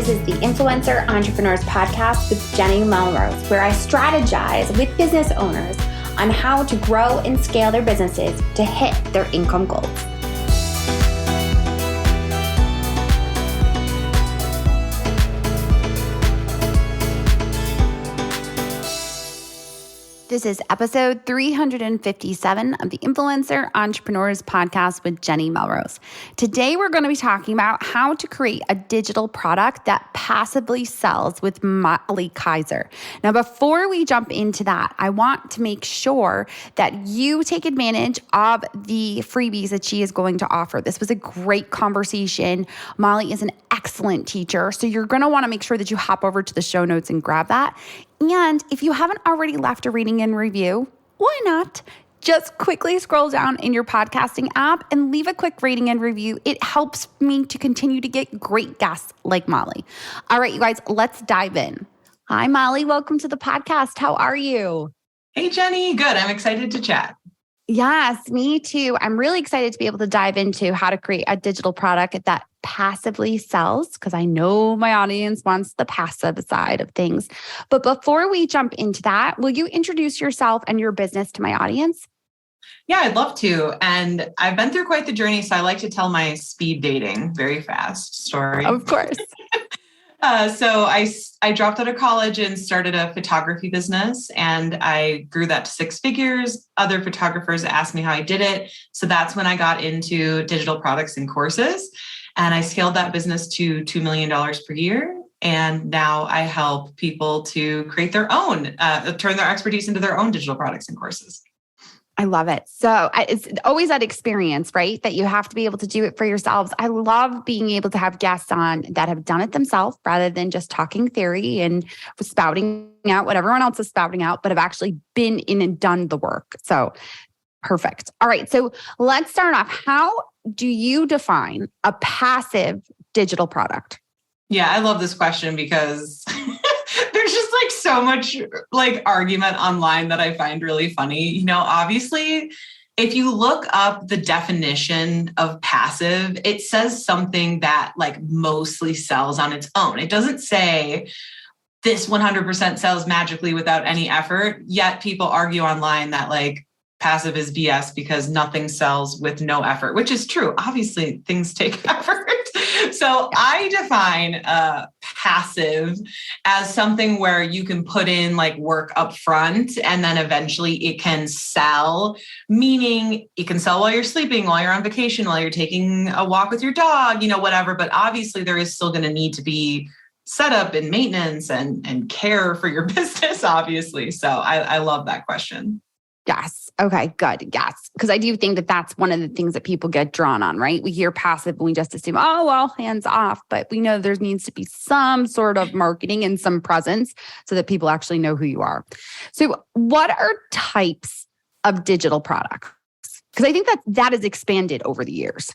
This is the Influencer Entrepreneurs Podcast with Jenny Melrose, where I strategize with business owners on how to grow and scale their businesses to hit their income goals. This is episode 357 of the Influencer Entrepreneurs Podcast with Jenny Melrose. Today, we're going to be talking about how to create a digital product that passively sells with Molly Kaiser. Now, before we jump into that, I want to make sure that you take advantage of the freebies that she is going to offer. This was a great conversation. Molly is an excellent teacher, so you're going to want to make sure that you hop over to the show notes and grab that. And if you haven't already left a rating and review, why not? Just quickly scroll down in your podcasting app and leave a quick rating and review. It helps me to continue to get great guests like Molly. All right, you guys, let's dive in. Hi, Molly. Welcome to the podcast. How are you? Hey, Jenny. Good. I'm excited to chat. Yes, me too. I'm really excited to be able to dive into how to create a digital product that passively sells, because I know my audience wants the passive side of things. But before we jump into that, will you introduce yourself and your business to my audience? Yeah, I'd love to. And I've been through quite the journey, so I like to tell my speed dating, very fast story. Of course. So I dropped out of college and started a photography business, and I grew that to 6 figures. Other photographers asked me how I did it. So that's when I got into digital products and courses. And I scaled that business to $2 million per year. And now I help people to create their own, turn their expertise into their own digital products and courses. I love it. So it's always that experience, right? That you have to be able to do it for yourselves. I love being able to have guests on that have done it themselves rather than just talking theory and spouting out what everyone else is spouting out, but have actually been in and done the work. So perfect. All right. So let's start off. How do you define a passive digital product? Yeah, I love this question because there's just like so much like argument online that I find really funny. You know, obviously, if you look up the definition of passive, it says something that like mostly sells on its own. It doesn't say this 100% sells magically without any effort. Yet people argue online that like passive is BS because nothing sells with no effort, which is true. Obviously, things take effort. So I define passive as something where you can put in like work up front and then eventually it can sell, meaning it can sell while you're sleeping, while you're on vacation, while you're taking a walk with your dog, you know, whatever. But obviously there is still going to need to be setup and maintenance and care for your business, obviously. So I love that question. Yes. Okay, good. Yes. Because I do think that that's one of the things that people get drawn on, right? We hear passive and we just assume, oh, well, hands off. But we know there needs to be some sort of marketing and some presence so that people actually know who you are. So what are types of digital products? Because I think that has expanded over the years.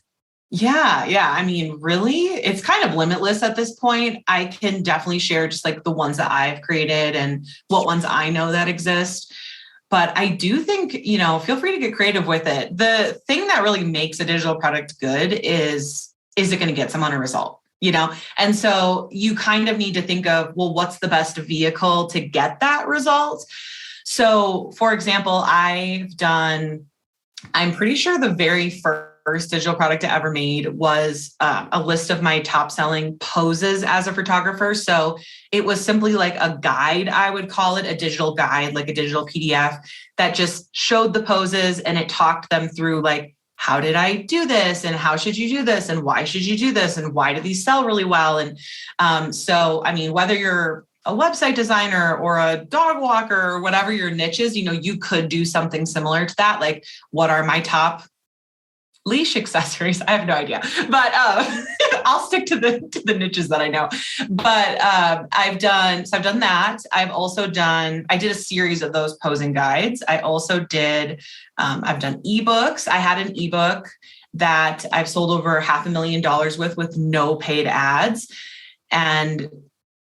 Yeah. I mean, really, it's kind of limitless at this point. I can definitely share just like the ones that I've created and what ones I know that exist. But I do think, you know, feel free to get creative with it. The thing that really makes a digital product good is it going to get someone a result, you know? And so you kind of need to think of, well, what's the best vehicle to get that result? So for example, I'm pretty sure the very first digital product I ever made was a list of my top selling poses as a photographer. So it was simply like a guide, I would call it a digital guide, like a digital PDF that just showed the poses and it talked them through like, how did I do this? And how should you do this? And why should you do this? And why do these sell really well? And so, I mean, whether you're a website designer or a dog walker or whatever your niche is, you know, you could do something similar to that. Like, what are my top leash accessories? I have no idea, but I'll stick to the niches that I know. But I've done that. I did a series of those posing guides. I also did, I've done eBooks. I had an ebook that I've sold over $500,000 with no paid ads. And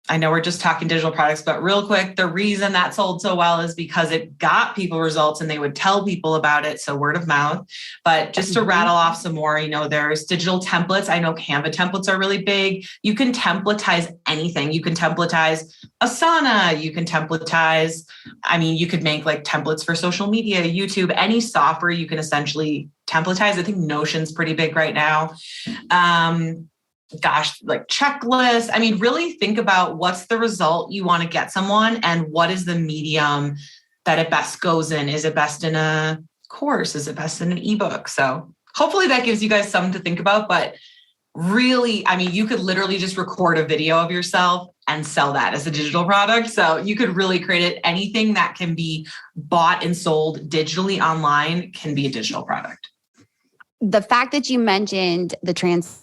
I know we're just talking digital products, but real quick, the reason that sold so well is because it got people results and they would tell people about it. So word of mouth. But just to rattle off some more, there's digital templates. I know Canva templates are really big. You can templatize anything. You can templatize Asana. You can templatize, you could make like templates for social media, YouTube, any software you can essentially templatize. I think Notion's pretty big right now. Like checklists. Really think about what's the result you want to get someone and what is the medium that it best goes in. Is it best in a course? Is it best in an ebook? So hopefully that gives you guys something to think about. But really, you could literally just record a video of yourself and sell that as a digital product. So you could really create it. Anything that can be bought and sold digitally online can be a digital product. The fact that you mentioned the transformation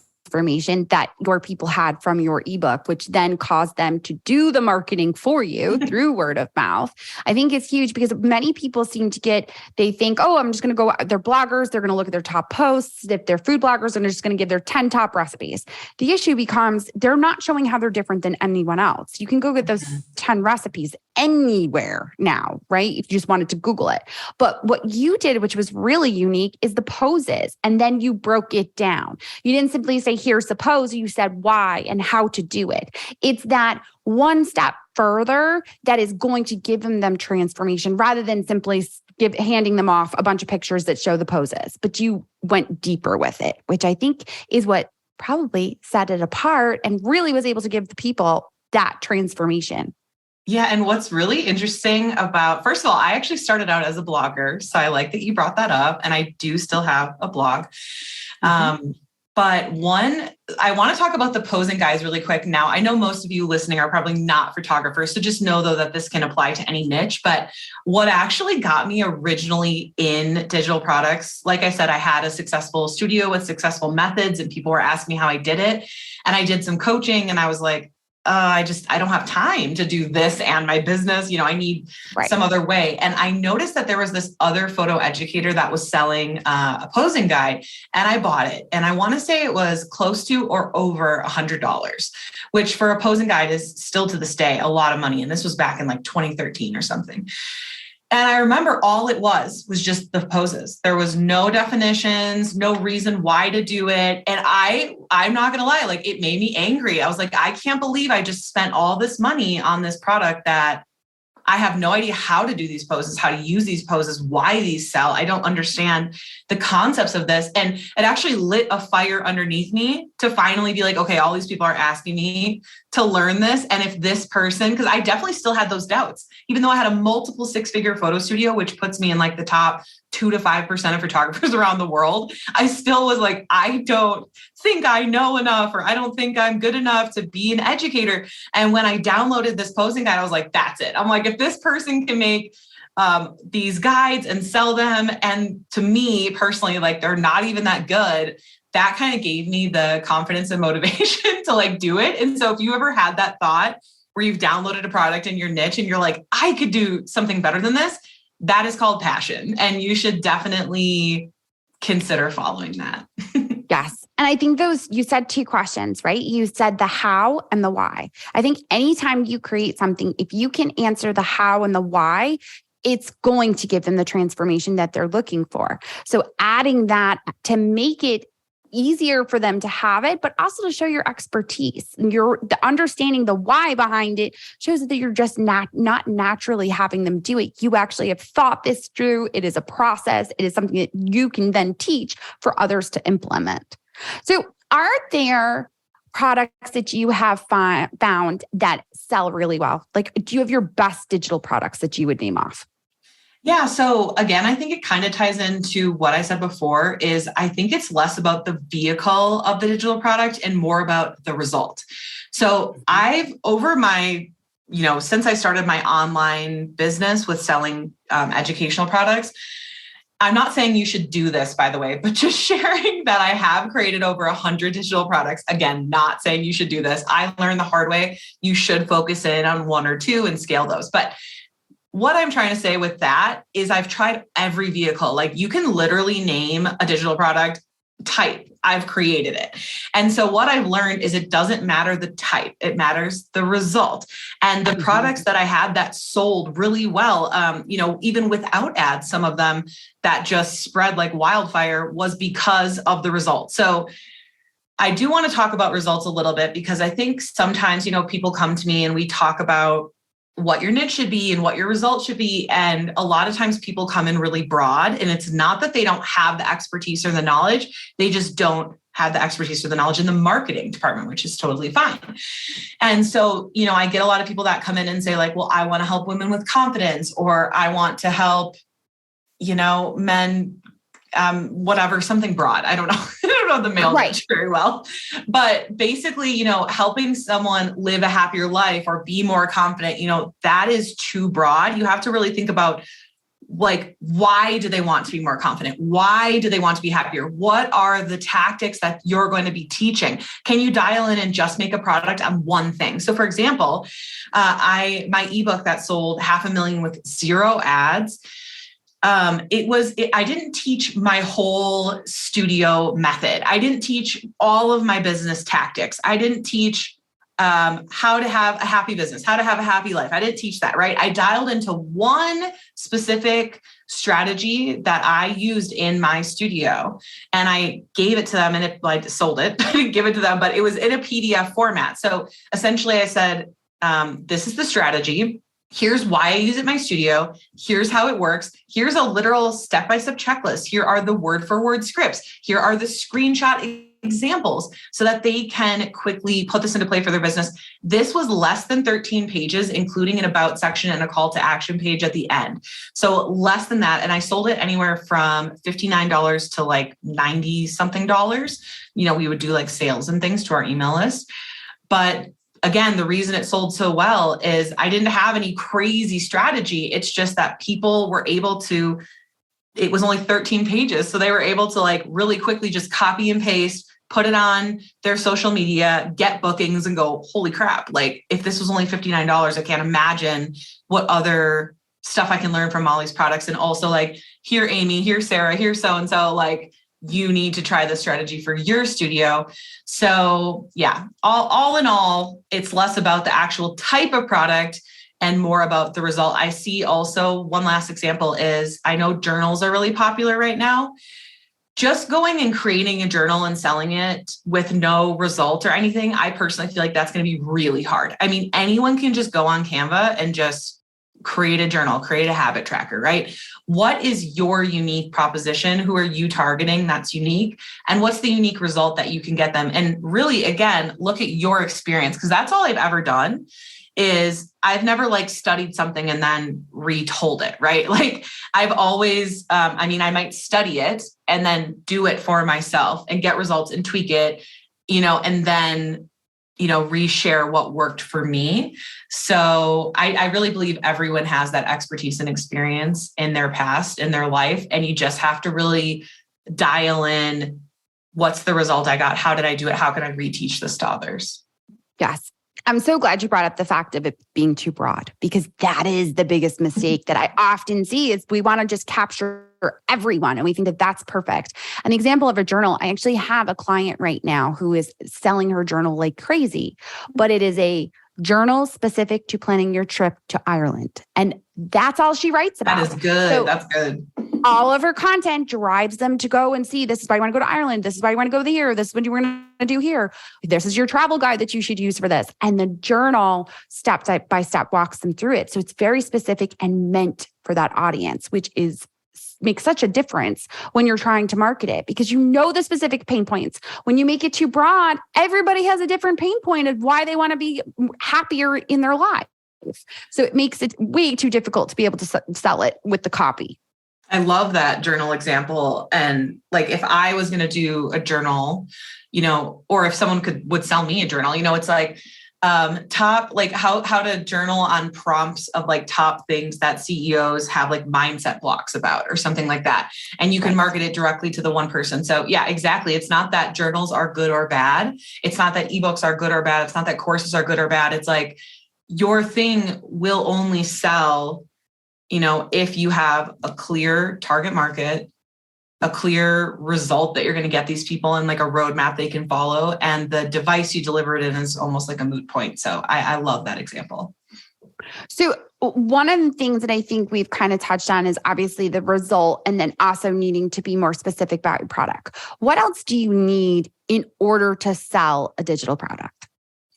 that your people had from your ebook, which then caused them to do the marketing for you through word of mouth, I think is huge because many people they think, oh, I'm just going to go, they're bloggers, they're going to look at their top posts. If they're food bloggers, and they're just going to give their 10 top recipes. The issue becomes they're not showing how they're different than anyone else. You can go get those 10 recipes anywhere now, right? If you just wanted to Google it. But what you did, which was really unique, is the poses. And then you broke it down. You didn't simply say, here's the pose. You said why and how to do it. It's that one step further that is going to give them transformation rather than simply handing them off a bunch of pictures that show the poses. But you went deeper with it, which I think is what probably set it apart and really was able to give the people that transformation. Yeah. And what's really interesting about, first of all, I actually started out as a blogger. So I like that you brought that up. And I do still have a blog. But I want to talk about the posing guides really quick. Now, I know most of you listening are probably not photographers. So just know, though, that this can apply to any niche. But what actually got me originally in digital products, like I said, I had a successful studio with successful methods and people were asking me how I did it. And I did some coaching and I was like, I don't have time to do this and my business. I need some other way. And I noticed that there was this other photo educator that was selling a posing guide and I bought it. And I want to say it was close to or over $100, which for a posing guide is still to this day a lot of money. And this was back in like 2013 or something. And I remember all it was just the poses. There was no definitions, no reason why to do it. And I'm not going to lie, like it made me angry. I was like, I can't believe I just spent all this money on this product that I have no idea how to do these poses, how to use these poses, why these sell. I don't understand the concepts of this. And it actually lit a fire underneath me to finally be like, okay, all these people are asking me to learn this. And if this person, because I definitely still had those doubts, even though I had a multiple 6-figure photo studio, which puts me in like the top 2 to 5% of photographers around the world, I still was like, I don't think I know enough, or I don't think I'm good enough to be an educator. And when I downloaded this posing guide, I was like, that's it. I'm like, if this person can make these guides and sell them, and to me personally, like they're not even that good, that kind of gave me the confidence and motivation to like do it. And so if you ever had that thought where you've downloaded a product in your niche and you're like, I could do something better than this, that is called passion. And you should definitely consider following that. Yes. And I think you said 2 questions, right? You said the how and the why. I think anytime you create something, if you can answer the how and the why, it's going to give them the transformation that they're looking for. So adding that to make it easier for them to have it, but also to show your expertise and the understanding the why behind it shows that you're just not naturally having them do it. You actually have thought this through. It is a process. It is something that you can then teach for others to implement. So are there products that you have found that sell really well? Like, do you have your best digital products that you would name off? Yeah. So again, I think it kind of ties into what I said before is I think it's less about the vehicle of the digital product and more about the result. So I've over my, since I started my online business with selling educational products, I'm not saying you should do this, by the way, but just sharing that I have created over 100 digital products. Again, not saying you should do this. I learned the hard way. You should focus in on 1 or 2 and scale those. But what I'm trying to say with that is I've tried every vehicle. Like you can literally name a digital product type. I've created it. And so what I've learned is it doesn't matter the type, it matters the result. And the products that I had that sold really well, even without ads, some of them that just spread like wildfire was because of the result. So I do want to talk about results a little bit, because I think sometimes, people come to me and we talk about what your niche should be and what your results should be. And a lot of times people come in really broad, and it's not that they don't have the expertise or the knowledge. They just don't have the expertise or the knowledge in the marketing department, which is totally fine. And so, I get a lot of people that come in and say like, well, I want to help women with confidence, or I want to help, men, whatever, something broad. I don't know. I don't know the male niche very well, but basically, helping someone live a happier life or be more confident, that is too broad. You have to really think about like, why do they want to be more confident? Why do they want to be happier? What are the tactics that you're going to be teaching? Can you dial in and just make a product on one thing? So for example, my ebook that sold 500,000 with 0 ads, I didn't teach my whole studio method. I didn't teach all of my business tactics. I didn't teach how to have a happy business, how to have a happy life. I didn't teach that, right? I dialed into one specific strategy that I used in my studio, and I gave it to them, and I sold it. I didn't give it to them, but it was in a PDF format. So essentially I said, this is the strategy. Here's why I use it in my studio. Here's how it works. Here's a literal step-by-step checklist. Here are the word-for-word scripts. Here are the screenshot examples so that they can quickly put this into play for their business. This was less than 13 pages, including an about section and a call to action page at the end. So less than that. And I sold it anywhere from $59 to like 90 something dollars. We would do like sales and things to our email list. But again, the reason it sold so well is I didn't have any crazy strategy. It's just that people were able to, it was only 13 pages. So they were able to like really quickly just copy and paste, put it on their social media, get bookings and go, holy crap. Like if this was only $59, I can't imagine what other stuff I can learn from Molly's products. And also like, here, Amy, here, Sarah, here, so-and-so, like, you need to try this strategy for your studio. So yeah, all in all, it's less about the actual type of product and more about the result. I see also one last example is I know journals are really popular right now. Just going and creating a journal and selling it with no result or anything, I personally feel like that's going to be really hard. I mean, anyone can just go on Canva and just create a journal, create a habit tracker, right? What is your unique proposition? Who are you targeting that's unique? And what's the unique result that you can get them? And really, again, look at your experience, because that's all I've ever done is I've never like studied something and then retold it, right? Like I've always, I might study it and then do it for myself and get results and tweak it, and then reshare what worked for me. So I really believe everyone has that expertise and experience in their past, in their life. And you just have to really dial in, what's the result I got? How did I do it? How can I reteach this to others? Yes. I'm so glad you brought up the fact of it being too broad, because that is the biggest mistake that I often see is we want to just capture everyone and we think that that's perfect. An example of a journal, I actually have a client right now who is selling her journal like crazy, but it is a journal specific to planning your trip to Ireland. And that's all she writes about. That is good. So that's good. All of her content drives them to go and see, this is why you want to go to Ireland. This is why you want to go here. This is what you want to do here. This is your travel guide that you should use for this. And the journal step by step walks them through it. So it's very specific and meant for that audience, which makes such a difference when you're trying to market it, because the specific pain points. When you make it too broad, everybody has a different pain point of why they want to be happier in their life. So it makes it way too difficult to be able to sell it with the copy. I love that journal example. And like, if I was going to do a journal, or if someone would sell me a journal, it's like, top, like how to journal on prompts of like top things that CEOs have like mindset blocks about or something like that. And you can market it directly to the one person. So yeah, exactly. It's not that journals are good or bad. It's not that ebooks are good or bad. It's not that courses are good or bad. It's like your thing will only sell, if you have a clear target market, a clear result that you're going to get these people and like a roadmap they can follow. And the device you deliver it in is almost like a moot point. So I love that example. So one of the things that I think we've kind of touched on is obviously the result and then also needing to be more specific about your product. What else do you need in order to sell a digital product?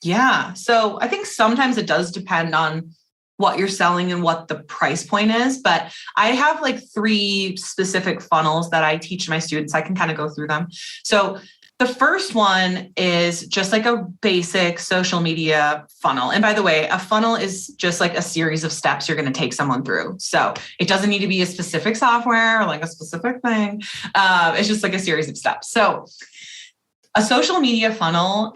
Yeah. So I think sometimes it does depend on what you're selling and what the price point is. But I have like 3 specific funnels that I teach my students. I can kind of go through them. So the first one is just like a basic social media funnel. And by the way, a funnel is just like a series of steps you're going to take someone through. So it doesn't need to be a specific software or like a specific thing. It's just like a series of steps. So a social media funnel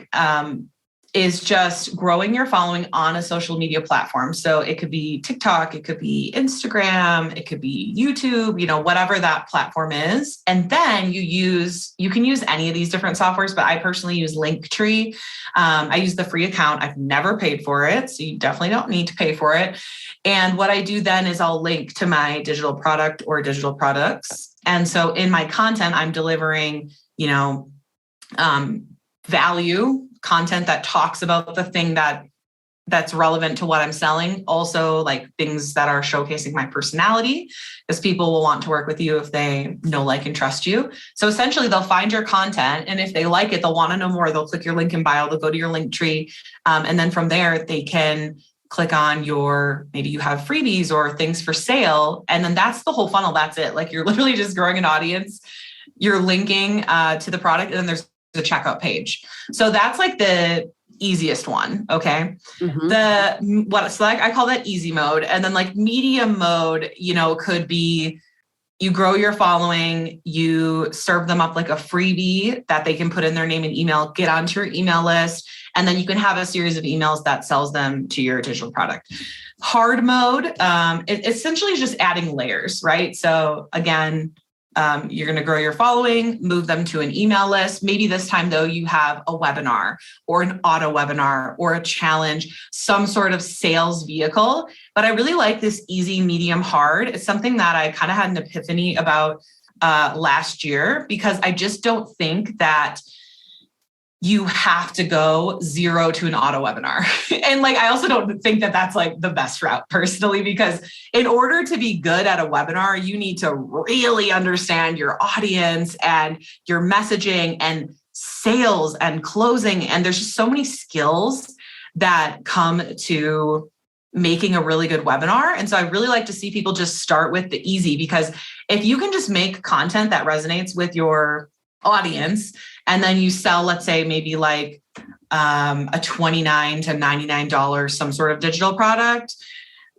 is just growing your following on a social media platform. So it could be TikTok, it could be Instagram, it could be YouTube, whatever that platform is. And then you can use any of these different softwares, but I personally use Linktree. I use the free account. I've never paid for it, so you definitely don't need to pay for it. And what I do then is I'll link to my digital product or digital products. And so in my content, I'm delivering, value content that talks about the thing that's relevant to what I'm selling. Also like things that are showcasing my personality, because people will want to work with you if they know, like, and trust you. So essentially they'll find your content, and if they like it, they'll want to know more. They'll click your link in bio, they'll go to your Linktree. And then from there, they can click on maybe you have freebies or things for sale. And then that's the whole funnel. That's it. Like you're literally just growing an audience. You're linking to the product, and then there's a checkout page. So that's like the easiest one. Okay. Mm-hmm. So I call that easy mode. And then like medium mode, could be you grow your following, you serve them up like a freebie that they can put in their name and email, get onto your email list. And then you can have a series of emails that sells them to your digital product. Hard mode, it essentially is just adding layers, right? So again, you're going to grow your following, move them to an email list. Maybe this time, though, you have a webinar or an auto webinar or a challenge, some sort of sales vehicle. But I really like this easy, medium, hard. It's something that I kind of had an epiphany about last year, because I just don't think that you have to go 0 to an auto webinar. And like, I also don't think that that's like the best route personally, because in order to be good at a webinar, you need to really understand your audience and your messaging and sales and closing. And there's just so many skills that come to making a really good webinar. And so I really like to see people just start with the easy, because if you can just make content that resonates with your audience, and then you sell, let's say maybe like a $29 to $99, some sort of digital product,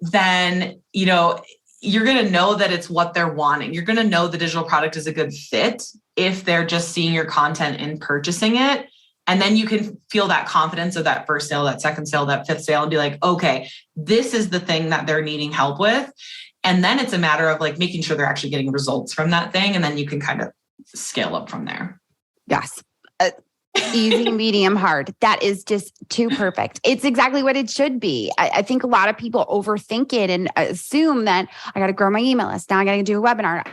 then, you're going to know that it's what they're wanting. You're going to know the digital product is a good fit if they're just seeing your content and purchasing it. And then you can feel that confidence of that first sale, that second sale, that fifth sale, and be like, okay, this is the thing that they're needing help with. And then it's a matter of like making sure they're actually getting results from that thing. And then you can kind of scale up from there. Yes. Easy, medium, hard. That is just too perfect. It's exactly what it should be. I think a lot of people overthink it and assume that I got to grow my email list. Now I got to do a webinar.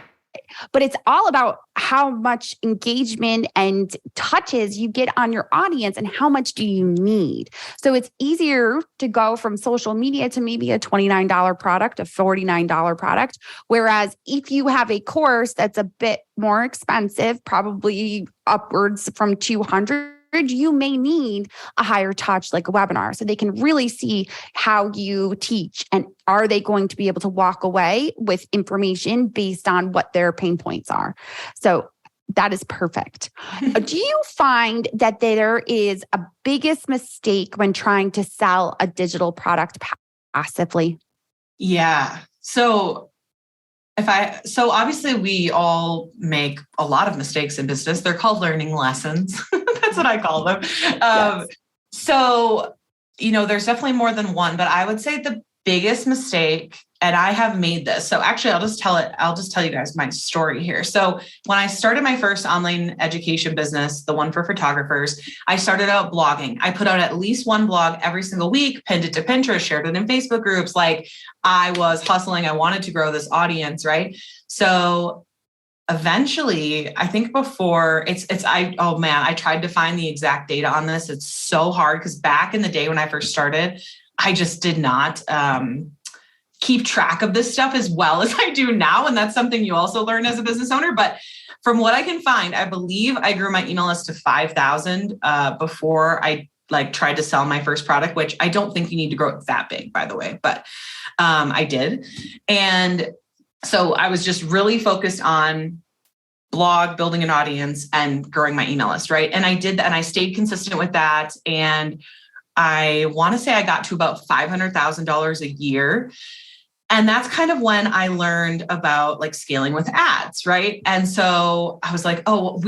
But it's all about how much engagement and touches you get on your audience and how much do you need. So it's easier to go from social media to maybe a $29 product, a $49 product. Whereas if you have a course that's a bit more expensive, probably upwards from $200, you may need a higher touch like a webinar so they can really see how you teach, and are they going to be able to walk away with information based on what their pain points are. So that is perfect. Do you find that there is a biggest mistake when trying to sell a digital product passively? Yeah. So obviously we all make a lot of mistakes in business. They're called learning lessons. That's what I call them. Yes. So, there's definitely more than one, but I would say the biggest mistake, and I have made this. So actually I'll just tell you guys my story here. So when I started my first online education business, the one for photographers, I started out blogging. I put out at least one blog every single week, pinned it to Pinterest, shared it in Facebook groups. Like I was hustling. I wanted to grow this audience, right? So eventually, I think before I tried to find the exact data on this. It's so hard because back in the day when I first started, I just did not keep track of this stuff as well as I do now. And that's something you also learn as a business owner. But from what I can find, I believe I grew my email list to 5,000 before I tried to sell my first product, which I don't think you need to grow it that big, by the way, but I did. And so I was just really focused on blog, building an audience, and growing my email list, right? And I did that, and I stayed consistent with that. And I want to say I got to about $500,000 a year. And that's kind of when I learned about like scaling with ads, right? And so I was like, oh,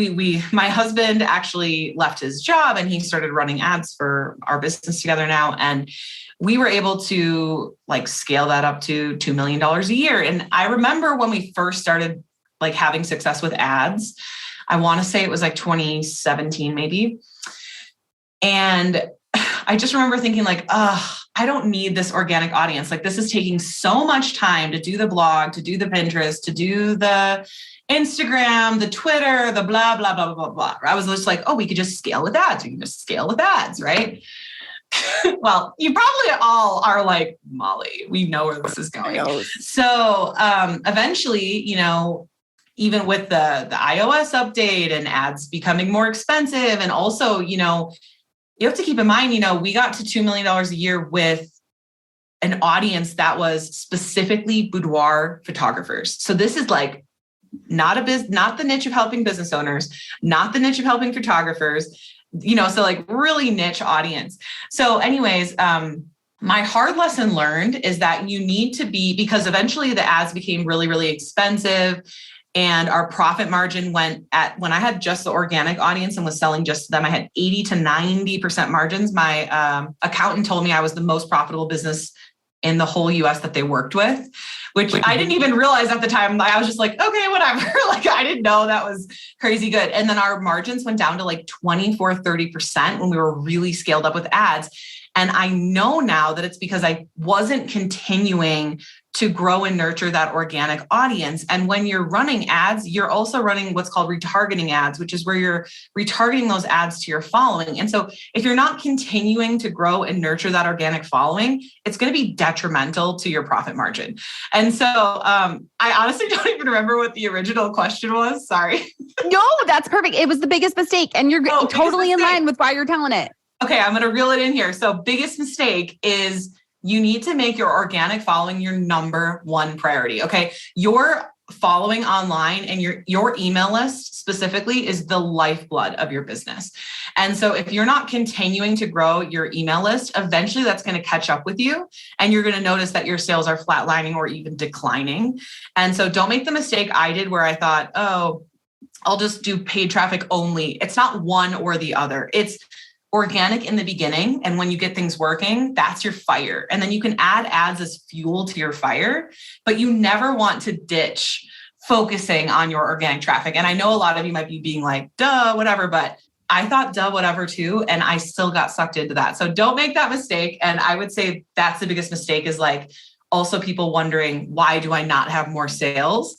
my husband actually left his job and he started running ads for our business together now. And we were able to like scale that up to $2 million a year. And I remember when we first started like having success with ads, I want to say it was like 2017 maybe. And I just remember thinking like, I don't need this organic audience. Like this is taking so much time to do the blog, to do the Pinterest, to do the Instagram, the Twitter, the blah, blah, blah, blah, blah. I was just like, oh, we could just scale with ads. We can just scale with ads, right? Well, you probably all are like, Molly, we know where this is going. So eventually, even with the iOS update and ads becoming more expensive, and also, you have to keep in mind, we got to $2 million a year with an audience that was specifically boudoir photographers. So this is like not the niche of helping business owners, not the niche of helping photographers, so like really niche audience. So anyways, my hard lesson learned is that you need to because eventually the ads became really, really expensive. And our profit margin when I had just the organic audience and was selling just to them, I had 80 to 90% margins. My accountant told me I was the most profitable business in the whole US that they worked with, which I didn't even realize at the time. I was just like, okay, whatever. Like I didn't know that was crazy good. And then our margins went down to like 24, 30% when we were really scaled up with ads. And I know now that it's because I wasn't continuing to grow and nurture that organic audience. And when you're running ads, you're also running what's called retargeting ads, which is where you're retargeting those ads to your following. And so if you're not continuing to grow and nurture that organic following, it's going to be detrimental to your profit margin. And so I honestly don't even remember what the original question was. Sorry. No, that's perfect. It was the biggest mistake. And you're totally in line with why you're telling it. Okay, I'm going to reel it in here. So biggest mistake is you need to make your organic following your number one priority. Okay. Your following online and your email list specifically is the lifeblood of your business. And so if you're not continuing to grow your email list, eventually that's going to catch up with you. And you're going to notice that your sales are flatlining or even declining. And so don't make the mistake I did where I thought, oh, I'll just do paid traffic only. It's not one or the other. It's organic in the beginning. And when you get things working, that's your fire. And then you can add ads as fuel to your fire, but you never want to ditch focusing on your organic traffic. And I know a lot of you might be being like, duh, whatever, but I thought duh, whatever too. And I still got sucked into that. So don't make that mistake. And I would say that's the biggest mistake is like also people wondering, why do I not have more sales?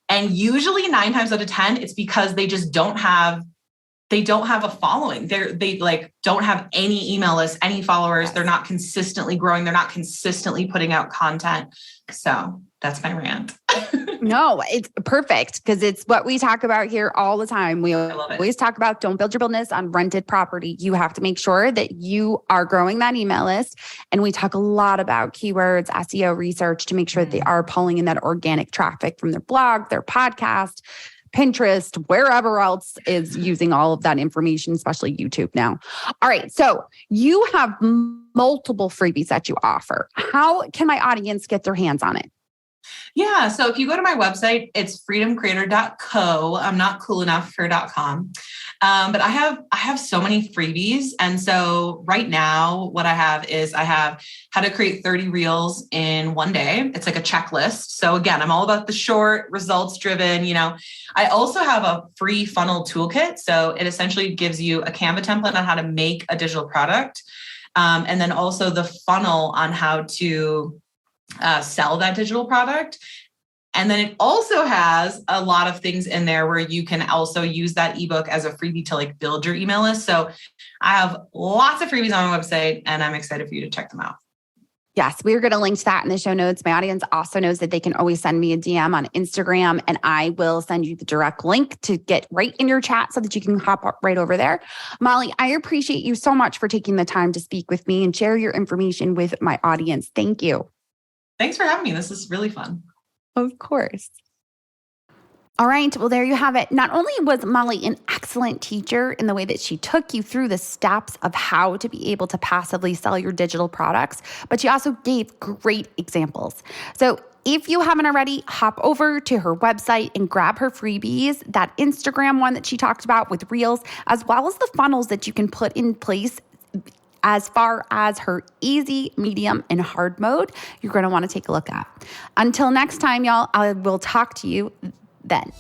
And usually 9 times out of 10, it's because they just don't have a following. They like don't have any email lists, any followers. They're not consistently growing. They're not consistently putting out content. So that's my rant. No, it's perfect because it's what we talk about here all the time. We always talk about don't build your business on rented property. You have to make sure that you are growing that email list. And we talk a lot about keywords, SEO research to make sure that they are pulling in that organic traffic from their blog, their podcast, Pinterest, wherever else is using all of that information, especially YouTube now. All right. So you have multiple freebies that you offer. How can my audience get their hands on it? Yeah. So if you go to my website, it's freedomcreator.co. I'm not cool enough for .com. But I have so many freebies. And so right now what I have how to create 30 reels in one day. It's like a checklist. So again, I'm all about the short results driven, I also have a free funnel toolkit. So it essentially gives you a Canva template on how to make a digital product. And then also the funnel on how to sell that digital product. And then it also has a lot of things in there where you can also use that ebook as a freebie to like build your email list. So I have lots of freebies on my website and I'm excited for you to check them out. Yes, we're going to link to that in the show notes. My audience also knows that they can always send me a DM on Instagram, and I will send you the direct link to get right in your chat so that you can hop up right over there. Molly, I appreciate you so much for taking the time to speak with me and share your information with my audience. Thank you. Thanks for having me. This is really fun. Of course. All right. Well, there you have it. Not only was Molly an excellent teacher in the way that she took you through the steps of how to be able to passively sell your digital products, but she also gave great examples. So if you haven't already, hop over to her website and grab her freebies, that Instagram one that she talked about with Reels, as well as the funnels that you can put in place as far as her easy, medium, and hard mode. You're going to want to take a look at. Until next time, y'all, I will talk to you then.